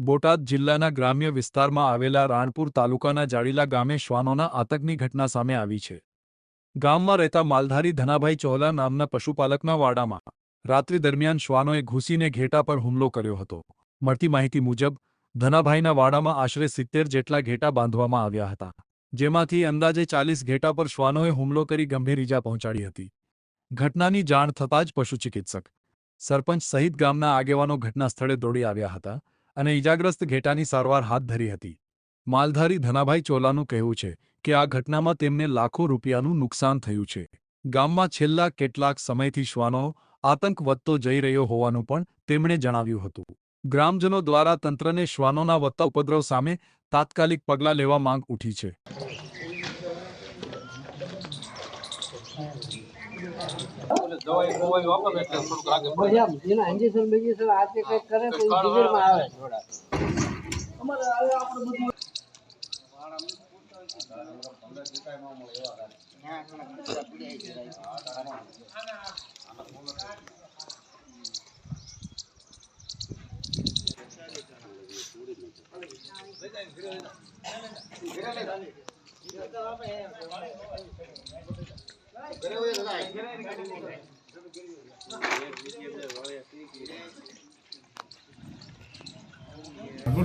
બોટાદ જિલ્લાના ગ્રામ્ય વિસ્તારમાં આવેલા રાણપુર તાલુકાના જાડીલા ગામે શ્વાનોના આતંકની ઘટના સામે આવી છે. ગામમાં રહેતા માલધારી ધનાભાઈ ચોહલા નામના પશુપાલકના વાડામાં રાત્રિ દરમિયાન શ્વાનોએ ઘૂસીને ઘેટા પર હુમલો કર્યો હતો. મળતી માહિતી મુજબ ધનાભાઈના વાડામાં આશરે 70 જેટલા ઘેટા બાંધવામાં આવ્યા હતા, જેમાંથી અંદાજે 40 ઘેટા પર શ્વાનોએ હુમલો કરી ગંભીર ઈજા પહોંચાડી હતી. ઘટનાની જાણ થતાં જ પશુ ચિકિત્સક, સરપંચ સહિત ગામના આગેવાનો ઘટના સ્થળે દોડી આવ્યા હતા અને ઈજાગ્રસ્ત ઘેટાની સારવાર હાથ ધરી હતી. માલધારી ધનાભાઈ ચોલાનું કહેવું છે કે આ ઘટનામાં તેમને લાખો રૂપિયાનું નુકસાન થયું છે. ગામમાં છેલ્લા કેટલાક સમયથી શ્વાનો આતંક વધતો જઈ રહ્યો હોવાનું પણ તેમણે જણાવ્યું હતું. ગ્રામજનો દ્વારા તંત્રને શ્વાનોના વધતા ઉપદ્રવ સામે તાત્કાલિક પગલાં લેવા માંગ ઉઠી છે.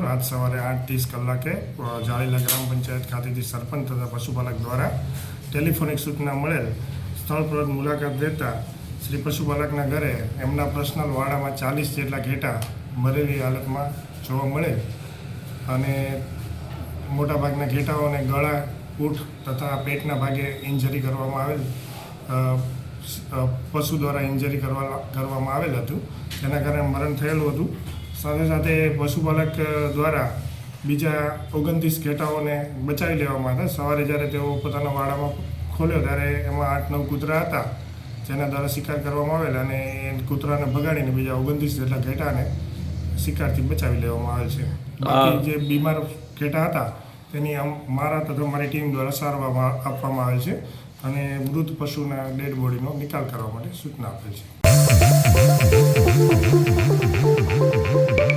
आज सवारे 8:30 कलाके जाड़ीला ग्राम पंचायत खाते सरपंच तथा पशुपालक द्वारा टेलिफोनिक सूचना મળેલ સ્થળ પર મુલાકાત લેતા શ્રી પશુપાલકના ઘરે એમના પર્સનલ વાડામાં 40 જેટલા ઘેટા મરેલી હાલતમાં જોવા મળે અને મોટાભાગના ઘેટાઓને ગળા, પીઠ તથા પેટના ભાગે ઇન્જરી કરવામાં આવેલ, પશુ દ્વારા ઇન્જરી કરવામાં આવેલ હતું, તેના કારણે મરણ થયેલું હતું. સાથે સાથે પશુપાલક દ્વારા બીજા 29 ઘેટાઓને બચાવી લેવામાં હતા. સવારે જ્યારે તેઓ પોતાના વાડામાં ખોલ્યો ત્યારે એમાં 8-9 કૂતરા હતા, જેના દ્વારા શિકાર કરવામાં આવેલ અને કૂતરાને ભગાડીને બીજા 29 જેટલા ઘેટાને શિકારથી બચાવી લેવામાં આવેલ છે. બાકી જે બીમાર ઘેટા હતા તેની મારા તથા મારી ટીમ દ્વારા સારવાર આપવામાં આવેલ છે અને મૃત પશુના ડેડ બોડીનો નિકાલ કરવા માટે સૂચના આપેલ છે.